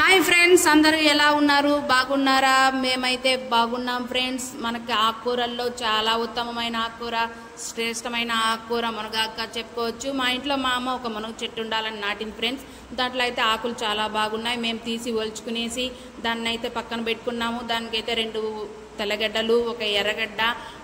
Hi friends, అందరూ ఎలా ఉన్నారు? బాగున్నారా? మేమైతే బాగున్నాం ఫ్రెండ్స్. మనకి ఆకుకూరల్లో చాలా ఉత్తమమైన ఆకుకూర, శ్రేష్టమైన ఆకుకూర మునగాకు చెప్పుకోవచ్చు. మా ఇంట్లో మా అమ్మ ఒక మునగ చెట్టు ఉండాలని నాటింది ఫ్రెండ్స్. దాంట్లో అయితే ఆకులు చాలా బాగున్నాయి. మేము తీసి ఒలుచుకునేసి దాన్ని అయితే పక్కన పెట్టుకున్నాము. దానికైతే 2 తెల్లగడ్డలు, ఒక ఎర్రగడ్డ,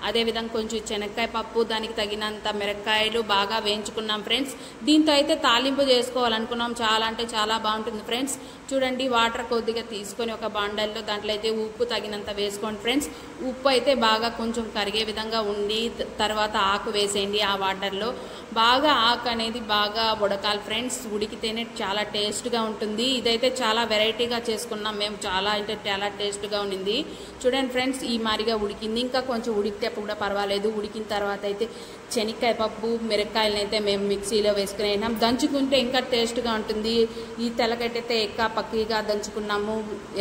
అదేవిధంగా కొంచెం శనక్కాయ పప్పు, దానికి తగినంత మిరపకాయలు బాగా వేయించుకున్నాం ఫ్రెండ్స్. దీంతో అయితే తాలింపు చేసుకోవాలనుకున్నాం. చాలా అంటే చాలా బాగుంటుంది ఫ్రెండ్స్. చూడండి, వాటర్ కొద్దిగా తీసుకొని ఒక బాండల్లో దాంట్లో అయితే ఉప్పు తగినంత వేసుకోండి ఫ్రెండ్స్. ఉప్పు అయితే బాగా కొంచెం కరిగే విధంగా ఉండి తర్వాత ఆకు వేసేయండి. ఆ వాటర్లో బాగా ఆకు అనేది బాగా ఉడకాలి ఫ్రెండ్స్. ఉడికితేనే చాలా టేస్ట్గా ఉంటుంది. ఇదైతే చాలా వెరైటీగా చేసుకున్నాం మేము. చాలా అంటే చాలా టేస్ట్గా ఉండింది. చూడండి ఫ్రెండ్స్, ఈ మాదిరిగా ఉడికింది. ఇంకా కొంచెం ఉడికితే కూడా పర్వాలేదు. ఉడికిన తర్వాత అయితే శనక్కాయ పప్పు, మిరపకాయలను అయితే మేము మిక్సీలో వేసుకునేనాం. దంచుకుంటే ఇంకా టేస్ట్గా ఉంటుంది. ఈ తెల్లగడ్డ అయితే పక్కగా దంచుకున్నాము.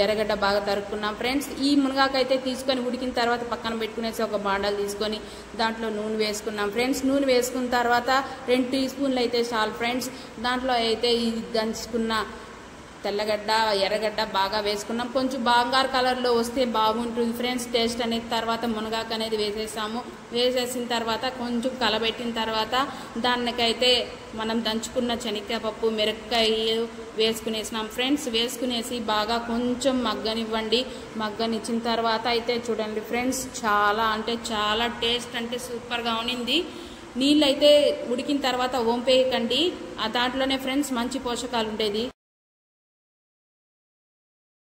ఎర్రగడ్డ బాగా తరుక్కున్నాం ఫ్రెండ్స్. ఈ మునగాకైతే తీసుకొని ఉడికిన తర్వాత పక్కన పెట్టుకునేసి ఒక బాండలు తీసుకొని దాంట్లో నూనె వేసుకున్నాం ఫ్రెండ్స్. నూనె వేసుకున్న తర్వాత 2 టీ స్పూన్లు అయితే చాలు ఫ్రెండ్స్. దాంట్లో అయితే ఈ దంచుకున్న తెల్లగడ్డ, ఎర్రగడ్డ బాగా వేసుకున్నాం. కొంచెం బంగారు కలర్లో వస్తే బాగుంటుంది ఫ్రెండ్స్ టేస్ట్ అనేది. తర్వాత మునగాకు అనేది వేసేసాము. వేసేసిన తర్వాత కొంచెం కలబెట్టిన తర్వాత దానికైతే మనం దంచుకున్న శనక్కాయ పప్పు, మిరపకాయ వేసుకునేసినాం ఫ్రెండ్స్. వేసుకునేసి బాగా కొంచెం మగ్గనివ్వండి. మగ్గనిచ్చిన తర్వాత అయితే చూడండి ఫ్రెండ్స్, చాలా అంటే చాలా టేస్ట్ అంటే సూపర్గా ఉండింది. నీళ్ళు అయితే ఉడికిన తర్వాత వంపేయకండి. దాంట్లోనే ఫ్రెండ్స్ మంచి పోషకాలు ఉండేది.